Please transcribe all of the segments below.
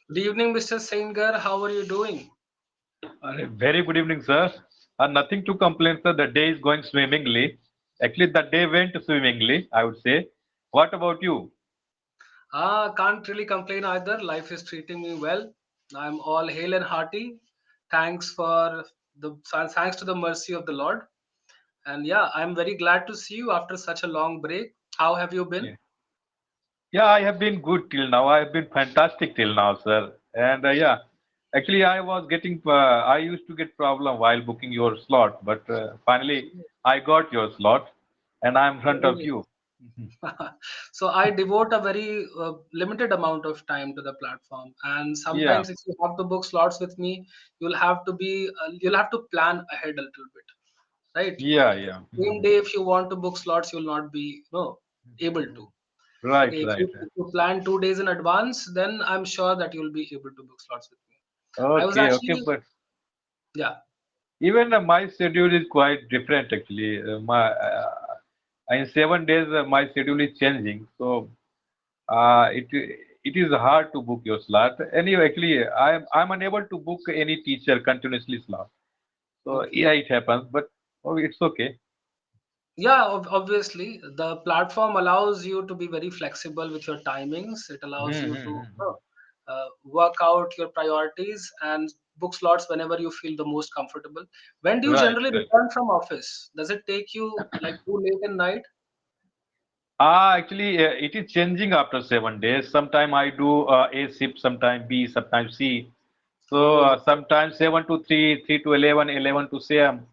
Good evening, Mr. Singer. How are you doing? Very good evening, sir. Nothing to complain, sir. The day is going swimmingly. Actually, the day went swimmingly, I would say. What about you? Can't really complain either. Life is treating me well. I'm all hale and hearty. Thanks for thanks to the mercy of the Lord. And yeah, I'm very glad to see you after such a long break. How have you been? Yeah. Yeah, I have been good till now. I have been fantastic till now, sir. And yeah, actually, I used to get problem while booking your slot, but finally, I got your slot, and I'm in front of Really? you. Mhm. So I devote a very limited amount of time to the platform, and Yeah, sometimes if you have to book slots with me, you'll have to plan ahead a little bit, right? yeah, The yeah. same Mhm. day, if you want to book slots, you'll not be able to. Right, Okay, right. if you plan 2 days in advance, then I'm sure that you'll be able to book slots with me. I was Okay, okay, actually, but yeah. even my schedule is quite different actually. In 7 days, my schedule is changing, so it is hard to book your slot. Anyway, actually, I'm unable to book any teacher continuously slot. So Okay. yeah, it happens, but oh, it's okay. Yeah, obviously, the platform allows you to be very flexible with your timings. It allows you to work out your priorities and book slots whenever you feel the most comfortable. When do you Right, generally right. return from office? Does it take you like too late in night? Actually, it is changing after 7 days. Sometime I do A shift, sometime B, sometimes C. So Oh, sometimes 7 to 3, 3 to 11, 11 to 7.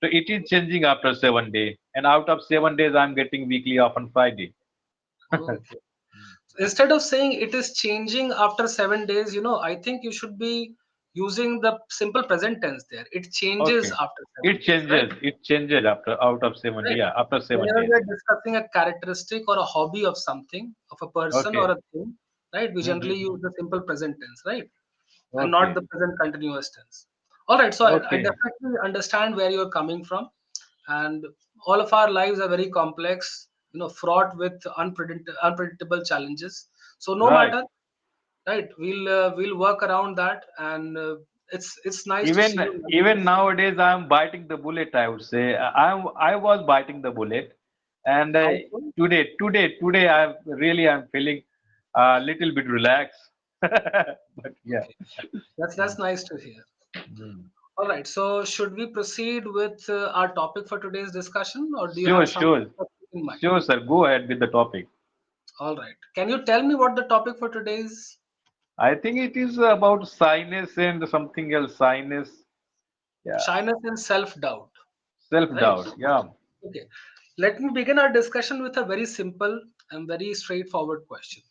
So it is changing after 7 days, and out of 7 days, I'm getting weekly off on Friday. okay. Instead of saying it is changing after 7 days, I think you should be using the simple present tense there. It changes Okay, after seven it days, right? changes. It changes after out of 7 days. Right. Yeah, after seven Whenever days. we are discussing a characteristic or a hobby of something, of a person or Okay. a thing, right, we generally use Mm-hmm. the simple present tense, right? And not the Okay. present continuous tense. All right, so I Okay. definitely understand where you're coming from. And all of our lives are very complex, fraught with unpredictable challenges. So no Right. matter, right, we'll work around that. And it's nice to Even see you even nonetheless. nowadays, I'm biting the bullet. I would say I was biting the bullet, and How so? today, I'm feeling a little bit relaxed. But yeah. Okay, that's nice to hear. Mm. All right. So, should we proceed with our topic for today's discussion, or do you Sure, have something sure, in mind? sure, sir. Go ahead with the topic. All right. Can you tell me what the topic for today is? I think it is about sinus and something else. Sinus, yeah, Shyness and self-doubt, right? self-doubt. Yeah, Okay. Let me begin our discussion with a very simple and very straightforward question.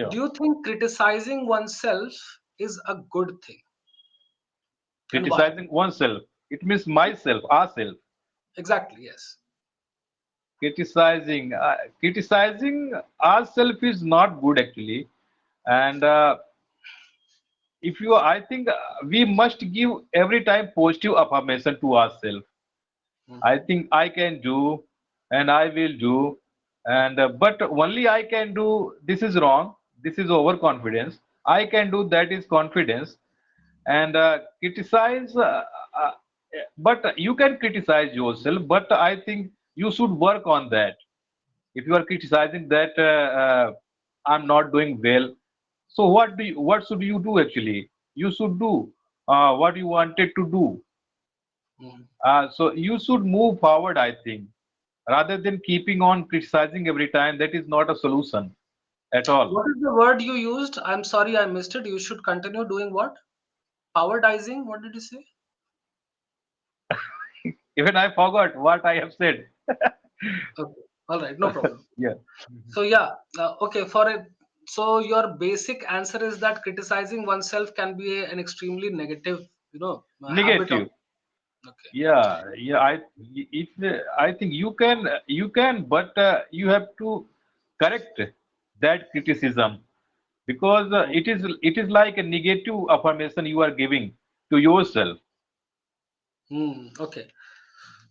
Do sure. you think criticizing oneself is a good thing, and why? Criticizing oneself. It means myself, ourself. Exactly. Yes. Criticizing ourselves is not good actually. And if you, I think we must give every time positive affirmation to ourselves. I Mhm. think I can do, and I will do, and but only I can do. This is wrong. This is overconfidence. I can do, that is confidence. And criticize, uh, but you can criticize yourself. But I think you should work on that. If you are criticizing that I'm not doing well, so what should you do actually? You should do what you wanted to do. Mhm. So you should move forward, I think, rather than keeping on criticizing every time. That is not a solution at all. What is the word you used? I'm sorry, I missed it. You should continue doing what? Powerdizing? What did you say? Even I forgot what I have said. Okay. All right. No problem. Yeah. So yeah, okay. For it, so your basic answer is that criticizing oneself can be an extremely negative, habit of. Negative. Okay. Yeah, yeah. If I think you can, but you have to correct that criticism, because it is like a negative affirmation you are giving to yourself. Hmm. Okay.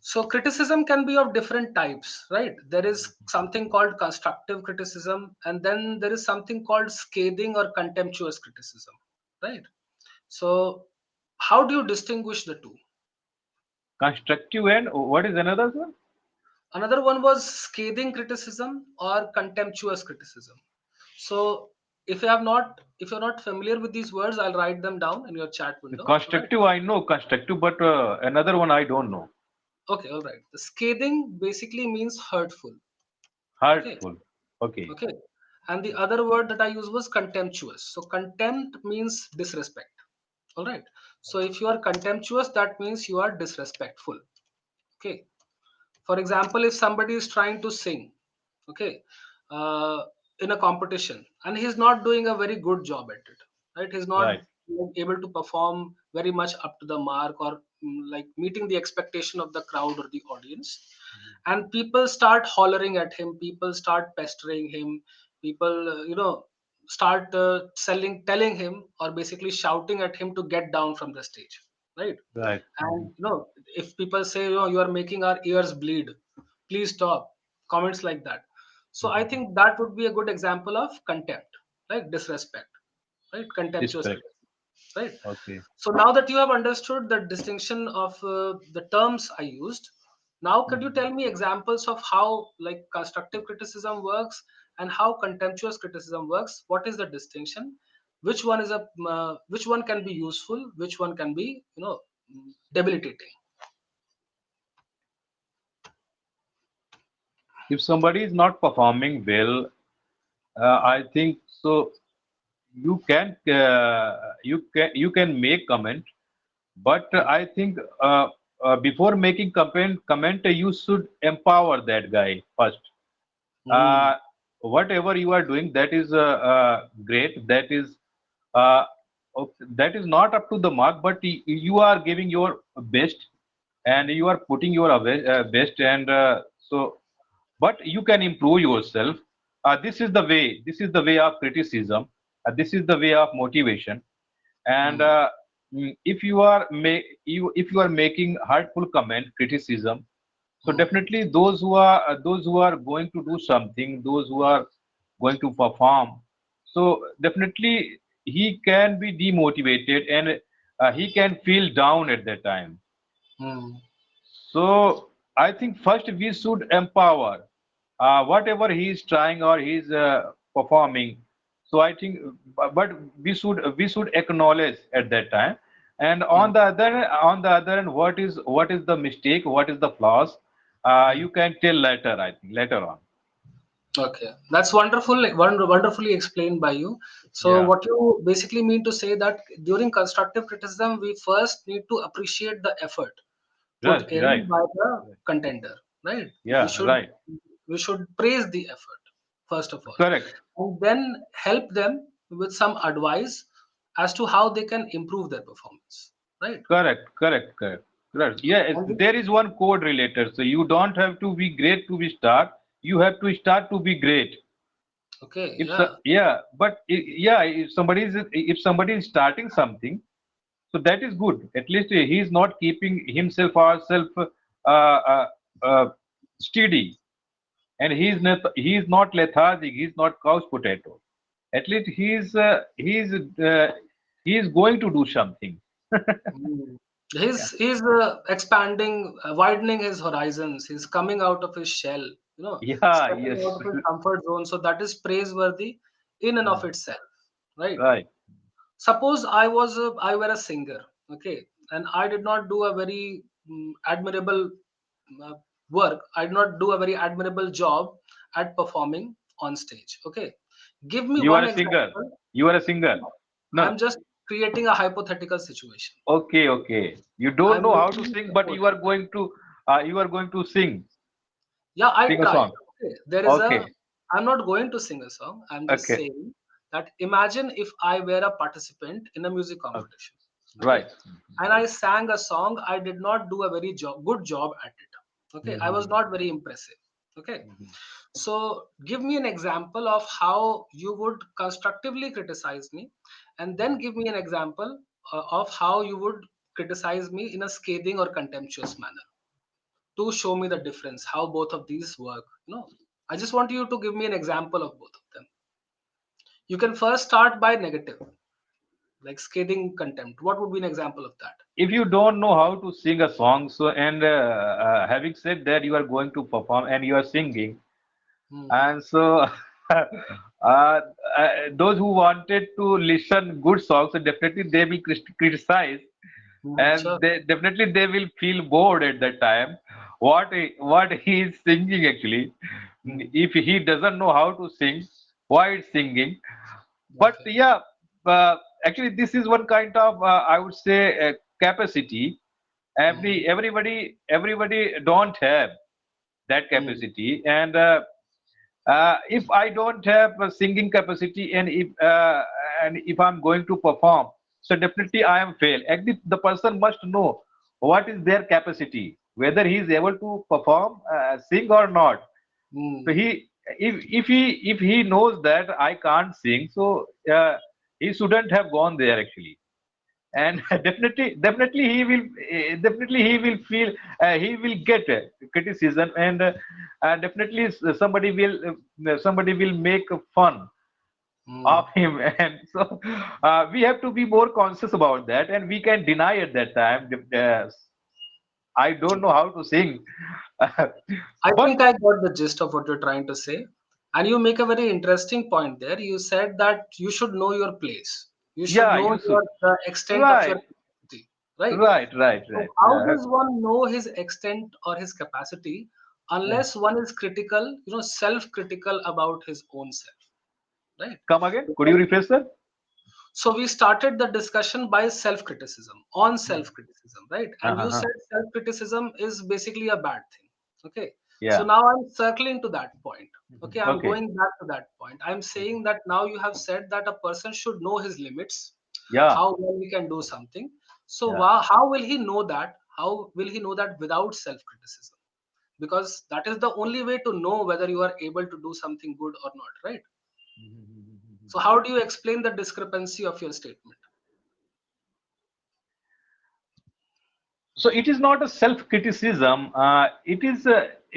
So criticism can be of different types, right? There is something called constructive criticism, and then there is something called scathing or contemptuous criticism, right? So how do you distinguish the two? Constructive and what is another one? Another one was scathing criticism or contemptuous criticism. So if you're not familiar with these words, I'll write them down in your chat The window. All right. constructive, I know constructive, but another one I don't know. Okay, all right. The scathing basically means hurtful. Okay. Hurtful. Okay. Okay. And the other word that I used was contemptuous. So contempt means disrespect. All right. So if you are contemptuous, that means you are disrespectful. Okay. For example, if somebody is trying to sing, okay, uh, in a competition, and he's not doing a very good job at it, right? He's not Right. able to perform very much up to the mark, or like meeting the expectation of the crowd or the audience, and people start hollering at him, people start pestering him, people start telling him, or basically shouting at him to get down from the stage, right? Right. And if people say, you are making our ears bleed, please stop, comments like that. So I Mhm. think that would be a good example of contempt, like disrespect, right? Contemptuous Respect. criticism, right? Okay. So now that you have understood the distinction of the terms I used, now could you Mhm. tell me examples of how like constructive criticism works and how contemptuous criticism works? What is the distinction? Which one is a which one can be useful? Which one can be debilitating? If somebody is not performing well, I think so. You can make comment, but I think before making comment, you should empower that guy first. Hmm. Uh, Whatever you are doing, that is great. Uh, that is not up to the mark, but you are giving your best, and you are putting your best, and so but you can improve yourself. This is the way of criticism. This is the way of motivation. And Hmm. if you are making hurtful comment criticism, so Hmm. definitely those who are going to do something, those who are going to perform, so definitely he can be demotivated, and he can feel down at that time. Hmm. So I think first we should empower whatever he is trying or he is performing. So I think, but we should acknowledge at that time. And Hmm. on the other end, what is the mistake? What is the flaws? Hmm. You can tell later. I think later on. Okay, that's wonderful, wonderfully explained by you. So, Yeah. what you basically mean to say that during constructive criticism, we first need to appreciate the effort put Right. in Right. by the contender, right? We Yeah. should Right. we should praise the effort first of all, Correct. and then help them with some advice as to how they can improve their performance, right? Correct, correct, correct, correct. Yeah, And there is one code related. So you don't have to be great to be start. You have to start to be great. okay, If so, yeah. yeah, but yeah, if somebody is starting something, so that is good. At least he is not keeping himself or herself uh, uh, steady, and he is not lethargic. He is not couch potato. At least he is going to do something. Mm. Yeah. He's expanding, widening his horizons. He's coming out of his shell, Yeah. stepping Yes. out of his comfort zone. So that is praiseworthy in and of itself, right? Right. Suppose I were a singer, okay, and I did not do a very admirable uh, work. I did not do a very admirable job at performing on stage. Okay, give me You are one a singer. example. You are a singer. No. I'm just creating a hypothetical situation. Okay. Okay. You don't I'm know how to making sing, but suppose. you are going to Yeah, I sing a tried. song. Okay. Okay. I'm not going to sing a song. I'm just Okay. saying that imagine if I were a participant in a music Okay. competition. Okay. Right. And I sang a song. I did not do a very good job at it. Okay. I was Mhm. not very impressive. Okay. Mhm. So give me an example of how you would constructively criticize me, and then give me an example of how you would criticize me in a scathing or contemptuous manner. to show me the difference, how both of these work. I just want you to give me an example of both of them. You can first start by negative, like scathing contempt. What would be an example of that? If you don't know how to sing a song, so and having said that, you are going to perform and you are singing, Hmm. and so those who wanted to listen good songs, so definitely they will criticize, Hmm. and Sure. they will feel bored at that time. What he is singing actually, Hmm. if he doesn't know how to sing, why it's singing? But Okay. yeah, actually this is one kind of I would say capacity. Hmm. Everybody don't have that Hmm. capacity, and if I don't have a singing capacity, and if I'm going to perform, so definitely I am fail. Actually, the person must know what is their capacity, whether he is able to perform, sing or not. So Hmm. he, if he knows that I can't sing, so he shouldn't have gone there actually. And Okay. definitely he will feel, he will get criticism, and definitely somebody will make fun of Hmm. him. And so we have to be more conscious about that, and we can deny at that time, I don't know Okay. how to sing. I But think I got the gist of what you're trying to say. And you make a very interesting point there. You said that you should know your place. You should yeah, know you should. the extent of your Right, capacity, right? So right. how does one know his extent or his capacity Yeah. unless one is critical, self-critical about his own self, right? Come again, could you Because rephrase that? so we started the discussion by self-criticism, on Hmm. self-criticism, right? And you Uh-huh. said self-criticism is basically a bad thing. Okay. So Yeah. now I'm circling to that point. Mhm. Okay, I'm Okay. going back to that point. I'm saying that now you have said that a person should know his limits, Yeah. how well he can do something. So Yeah. how will he know that? How will he know that without self-criticism? Because that is the only way to know whether you are able to do something good or not, right? So how do you explain the discrepancy of your statement? So it is not a self-criticism. It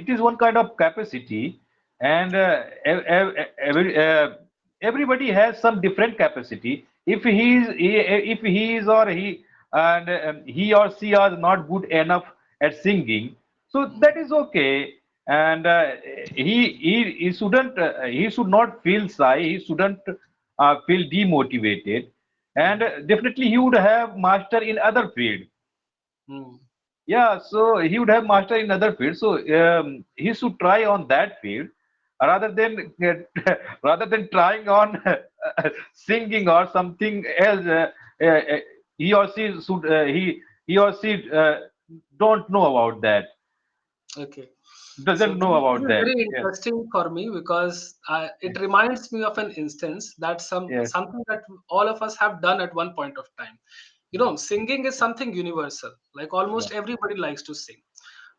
is one kind of capacity, and everybody has some different capacity. If he is or he and he or she are not good enough at singing, so that Hmm. is okay. And he shouldn't he should not feel shy. He shouldn't feel demotivated, and Hmm. definitely he would have master in other field. Hmm. Yeah, so he would have mastered in other fields. So he should try on that field rather than rather than trying on singing or something else. He or she should he or she don't know about that. Okay. So Doesn't know this about is that. very Yeah. interesting for me because it reminds me of an instance that Yeah. something that all of us have done at one point of time. Singing is something universal. Like Yeah. almost everybody likes to sing.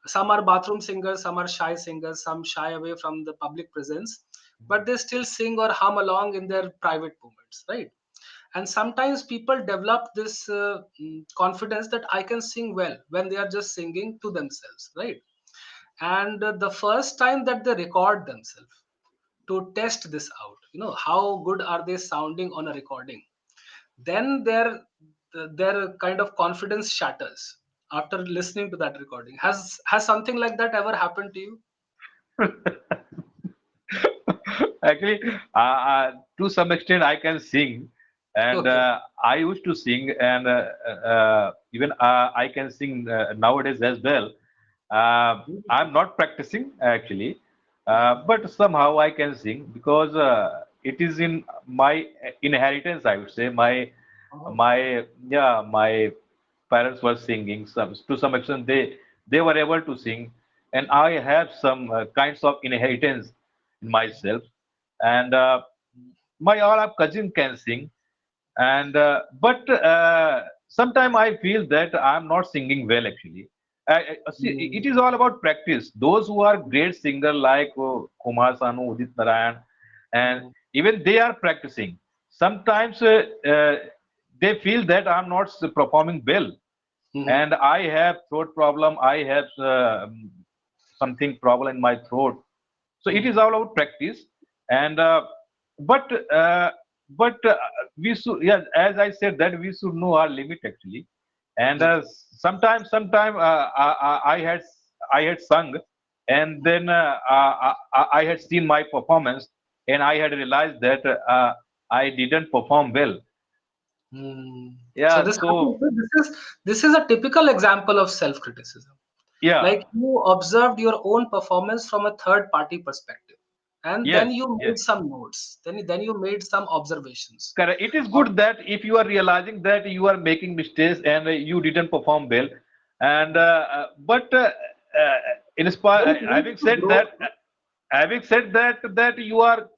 Some are bathroom singers, some are shy singers, some shy away from the public presence, but they still sing or hum along in their private moments, right? And sometimes people develop this confidence that I can sing well when they are just singing to themselves, right? And the first time that they record themselves to test this out, how good are they sounding on a recording, then their kind of confidence shatters after listening to that recording. Has something like that ever happened to you? Actually, to some extent, I can sing, and Okay. I used to sing, and even I can sing nowadays as well. I'm Beautiful. not practicing actually, Mhm. but somehow I can sing because it is in my inheritance, I would say. Oh. My parents were singing. Some to some extent, they were able to sing, and I have some kinds of inheritance in myself. And my all of cousin can sing, and but sometimes I feel that I'm not singing well actually. See, it Mm. is all about practice. Those who are great singer like Kumar Sanu, Udit Narayan, and Mhm. even they are practicing. Sometimes they feel that I'm not performing well, Mhm. and I have throat problem. I have something problem in my throat. So it is Mhm. all about practice. And but uh, but we should, yeah, as I said, that we should know our limit actually. And Okay. sometime I had sung, and then I had seen my performance, and I had realized that I didn't perform well. Hmm. So Yeah, this so happens. This is a typical example of self-criticism. yeah, Like you observed your own performance from a third party perspective, and then yes, you yes. made some notes. Then you made some observations. Correct. It is Of- good that if you are realizing that you are making mistakes and you didn't perform well, and but then it leads having to said growth. that, that you are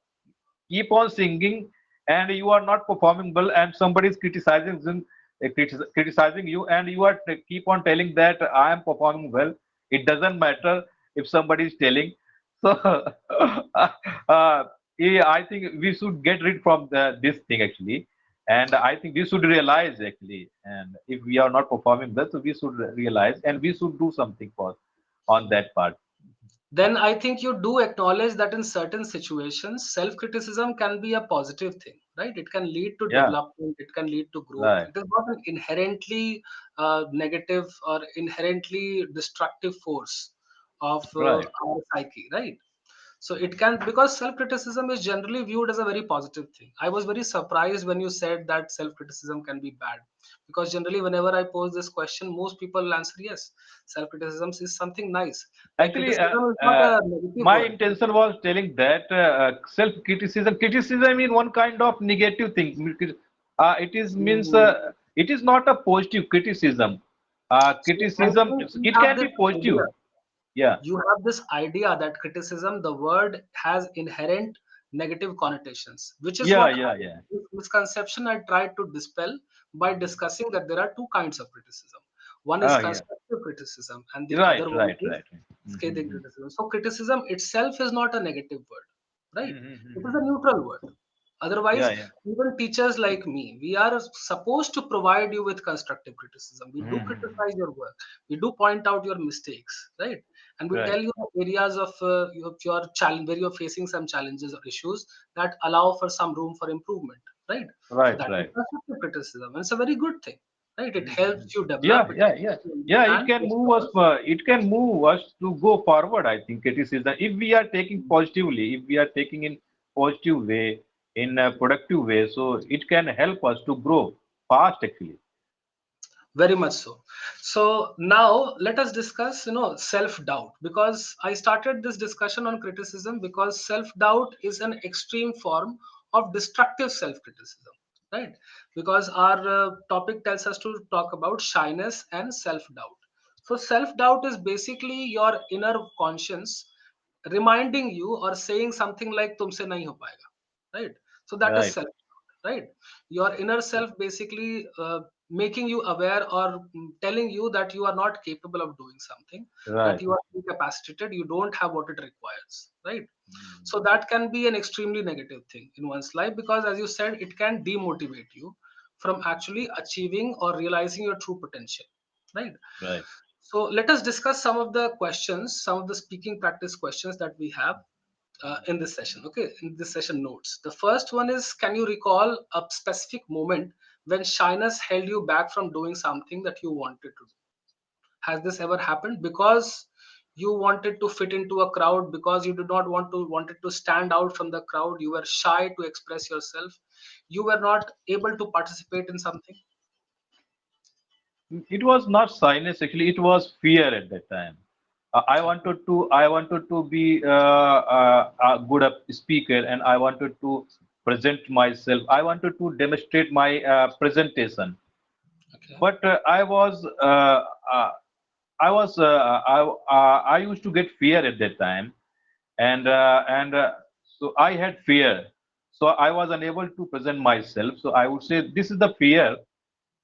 keep on singing and you are not performing well, and somebody is criticizing you, and you are keep on telling that I am performing well. It doesn't matter if somebody is telling. So yeah, I think we should get rid from this thing actually, and I think we should realize actually, and if we are not performing well, so we should realize and we should do something for on that part. Then I think you do acknowledge that in certain situations, self criticism can be a positive thing, right? It can lead to Yeah, development, it can lead to growth. right, It is not an inherently negative or inherently destructive force of right. our psyche, right? So it can, because self criticism is generally viewed as a very positive thing. I was very surprised when you said that self criticism can be bad, because generally whenever I pose this question, most people answer yes, self criticism is something nice. Like Actually, criticism is not a negative my word. intention was telling that criticism is one kind of negative thing. It is means Hmm. it is not a positive criticism. So I Criticism, think you it have can this be positive. idea. Yeah, You have this idea that criticism, the word, has inherent negative connotations, which is yeah, what yeah, yeah. this misconception I tried to dispel by discussing that there are two kinds of criticism. One is Oh, yeah. constructive criticism, and the Right, other one right, is right. scathing Mm-hmm. criticism. So criticism itself is not a negative word, right? It is a Mm-hmm. neutral word. Yeah, Otherwise, yeah. even teachers like me, we are supposed to provide you with constructive criticism. We do Mm-hmm. criticize your work. We do point out your mistakes, right? And we Right, tell you the areas of your challenge where you're facing some challenges or issues that allow for some room for improvement, right? So right, that is right. constructive criticism, and it's a very good thing, right? It Mhm. helps you Yeah, develop. It yeah, yeah, helps you yeah. It understand can what's move the us. person. It can move us to go forward. I think criticism. If we are taking positively, if we are taking in positive way, in a productive way, so it can help us to grow fast. Actually, Very much so. So now let us discuss, self doubt, because I started this discussion on criticism because self doubt is an extreme form of destructive self criticism, right? Because our topic tells us to talk about shyness and self doubt. So self doubt is basically your inner conscience reminding you or saying something like "तुमसे नहीं हो पाएगा," right? So that is right, self, right? Your inner self basically making you aware or telling you that you are not capable of doing something, that right. you are incapacitated, you don't have what it requires, right? Mm. So that can be an extremely negative thing in one's life, because as you said, it can demotivate you from actually achieving or realizing your true potential, right? Right. So let us discuss some of the questions, some of the speaking practice questions that we have in this session. Okay, in this session notes. The first one is: can you recall a specific moment when shyness held you back from doing something that you wanted to do? Has this ever happened? Because you wanted to fit into a crowd, because you did not wanted to stand out from the crowd, you were shy to express yourself, you were not able to participate in something. It was not shyness. Actually, it was fear at that time. I wanted to be a good speaker, and I wanted to present myself. I wanted to demonstrate my presentation. Okay. But uh, I used to get fear at that time, and so I had fear. So I was unable to present myself. So I would say this is the fear,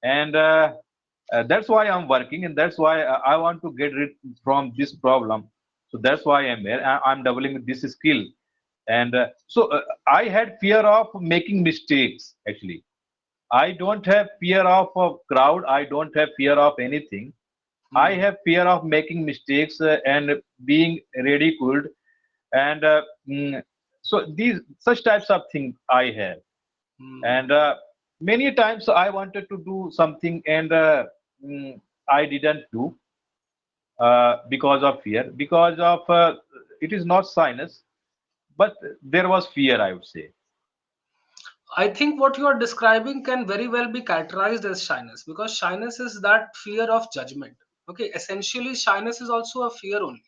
and that's why I'm working, and that's why I want to get rid from this problem. So that's why I'm here. I'm doubling this skill, and I had fear of making mistakes. Actually, I don't have fear of a crowd. I don't have fear of anything. I Hmm. have fear of making mistakes and being ridiculed, and so these such types of things I have. Hmm. And many times I wanted to do something and mm, I didn't do because of fear, because of it is not sinus, but there was fear, I would say. I think what you are describing can very well be characterized as shyness, because shyness is that fear of judgment. Okay, essentially, shyness is also a fear only.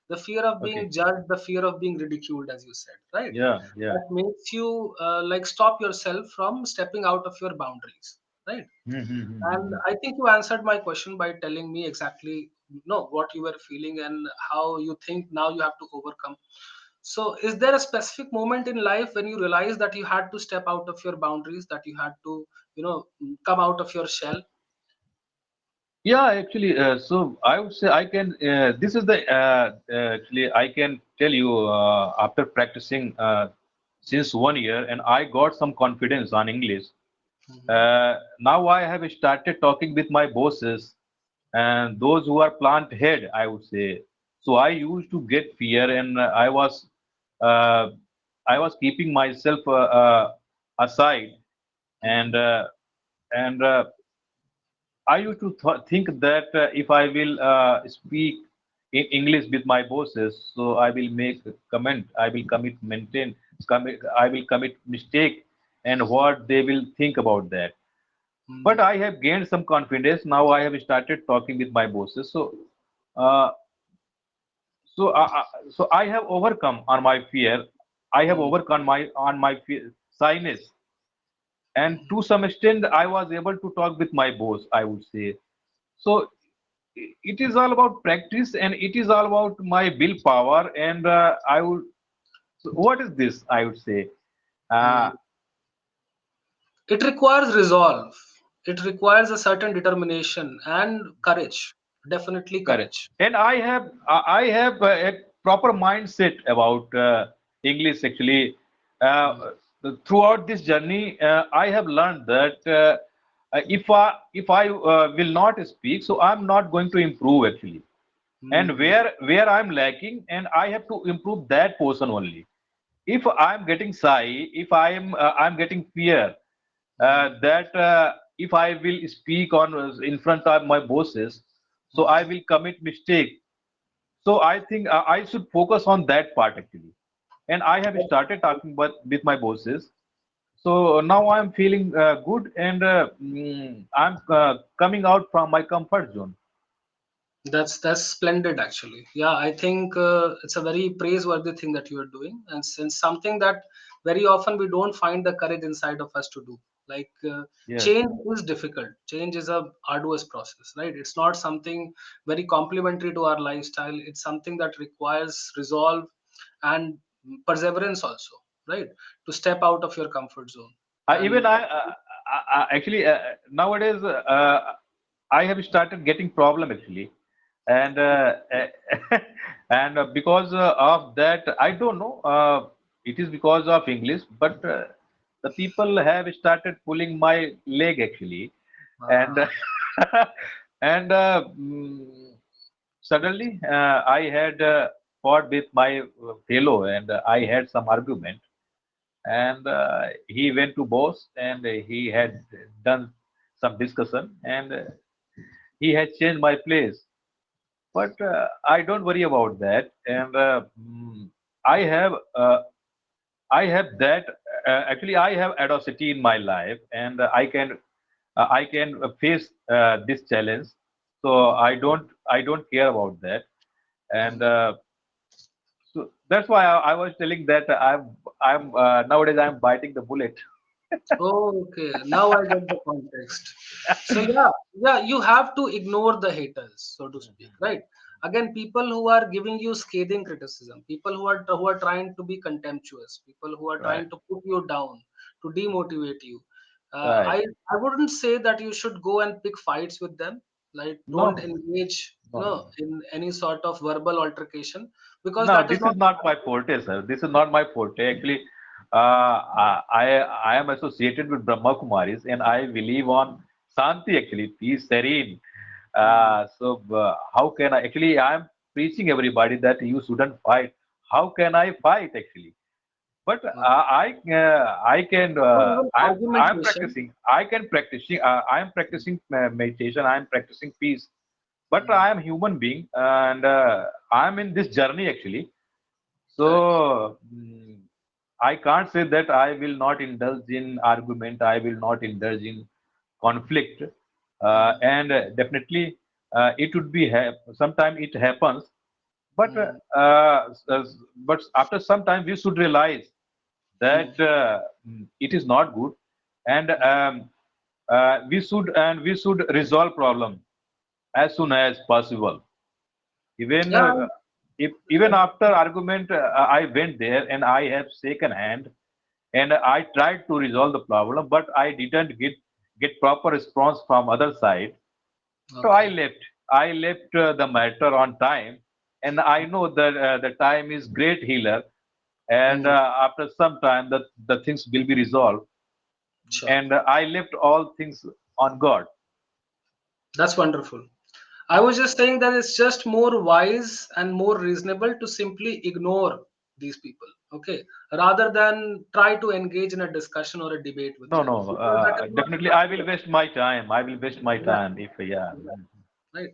The fear of being Okay. judged, the fear of being ridiculed, as you said, right? Yeah, yeah. That makes you like stop yourself from stepping out of your boundaries, right? And Mm-hmm. I think you answered my question by telling me exactly, what you were feeling and how you think now you have to overcome. So, is there a specific moment in life when you realized that you had to step out of your boundaries, that you had to, come out of your shell? Yeah, actually, so I would say I can. This is the actually I can tell you after practicing since 1 year, and I got some confidence on English. Mhm. Now I have started talking with my bosses and those who are plant head, I would say. So I used to get fear, and uh, I was keeping myself aside, and Mhm. uh, and I used to think that if I will speak in English with my bosses, so I will make a comment, I will I will commit mistake, and what they will think about that. But Mhm. I have gained some confidence. Now I have started talking with my bosses. Uh, so I have overcome on my fear. I have Mhm. overcome my fear, shyness, and Mhm. to some extent, I was able to talk with my boss, I would say. So it is all about practice, and it is all about my willpower. And I would. So what is this? I would say. Uh, Mhm. It requires resolve. It requires a certain determination and courage. Definitely Correct. courage. And I have a proper mindset about English actually. Mhm. Throughout this journey, I have learned that if I will not speak, so I'm not going to improve actually. And Mhm. where I'm lacking, and I have to improve that portion only. If I'm getting shy, if I'm getting fear Mhm. that if I will speak on in front of my bosses, so I Mhm. will commit mistake. So I think I should focus on that part actually. And I have started talking with my bosses. So now I'm feeling good, and I'm coming out from my comfort zone. That's splendid, actually. Yeah, I think it's a very praiseworthy thing that you are doing, and since something that very often we don't find the courage inside of us to do. Like Yes. change is difficult. Change is a arduous process, right? It's not something very complementary to our lifestyle. It's something that requires resolve and perseverance also, right? To step out of your comfort zone. Even And actually nowadays I have started getting problem actually, and and because of that, I don't know. It is because of English, but the people have started pulling my leg actually, and uh, and suddenly I had fought with my fellow, and I had some argument, and he went to boss, and he had done some discussion, and he had changed my place. But I don't worry about that, and I have uh, I have that actually I have adversity in my life, and I can face this challenge. So I don't care about that, and so that's why I was telling that I'm nowadays I'm biting the bullet. Oh, okay. Now I get the context. So yeah, you have to ignore the haters, so to speak, right? Again, people who are giving you scathing criticism, people who are trying to be contemptuous, people who are Right, trying to put you down, to demotivate you. Uh, right. I I wouldn't say that you should go and pick fights with them. Like, No, don't no, engage, no, no, no. in any sort of verbal altercation, because No, that is this not. is not my forte, sir. This is not my forte. Actually, I am associated with Brahma Kumaris, and I believe on Santi, actually, peace, serene. mm, So how can I actually? I'm preaching everybody that you shouldn't fight. How can I fight actually? But okay. I can Or even I'm argumentation. practicing. I can practicing. I'm practicing meditation. I'm practicing peace. But Mm, I am human being, and I'm in this journey actually. correct. So I can't say that I will not indulge in argument. I will not indulge in conflict, Mm, and definitely it would be sometimes it happens, but mm, but after some time we should realize mm, that it is not good, and mm. we should resolve problem as soon as possible. Even Yeah, if even I- after argument, I went there and I have shaken hand and I tried to resolve the problem, but I didn't get proper response from other side. So I okay. left. I left the matter on time, and I know that the time is great healer. And Mm, after some time, the things will be resolved. sure. And I left all things on God. That's wonderful. I was just saying that it's just more wise and more reasonable to simply ignore these people, okay, rather than try to engage in a discussion or a debate with No, them no. because that is not Definitely, I will productive. waste my time. I will waste my Yeah, time if yeah. yeah, right.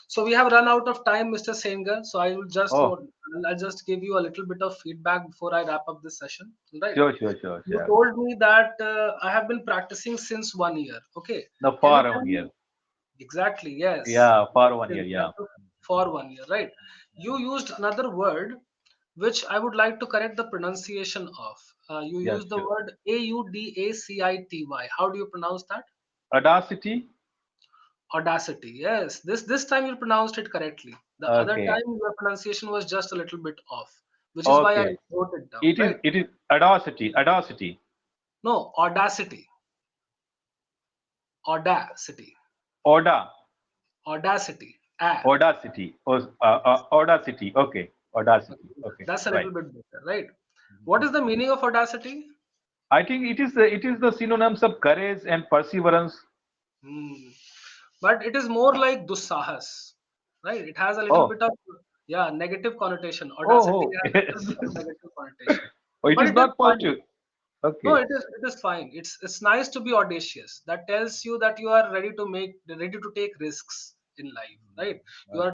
So we have run out of time, Mr. Sengar. So Oh, I'll just give you a little bit of feedback before I wrap up this session. Right. sure, sure, sure, You sure. told me that I have been practicing since 1 year. Okay. No, Can you for tell 1 year. me exactly? Yes. Yeah, for 1 year. Since Yeah. for 1 year, right? You used another word which I would like to correct the pronunciation of. You Yeah, used the sure. word Audacity. How do you pronounce that? Audacity. Audacity. Yes, this time you pronounced it correctly. The other Okay. time your pronunciation was just a little bit off, which is why I Okay. wrote it down. It is Right? it is Audacity. Audacity. No, audacity, audacity, Oda. audacity. Audacity. Audacity. Okay. Okay, Audacity. yeah, Okay. that's a Right. little bit better, right? What is the meaning of audacity? I think it is the synonyms of courage and perseverance. Hmm. But it is more like dussahas, right? It has a little Oh. bit of yeah negative connotation. Audacity Oh. Oh. has a little Yes. bit of negative connotation, Oh, it but is it is not fine. positive. No, Okay. it is fine. It's nice to be audacious. That tells you that you are ready to take risks in life, right? You are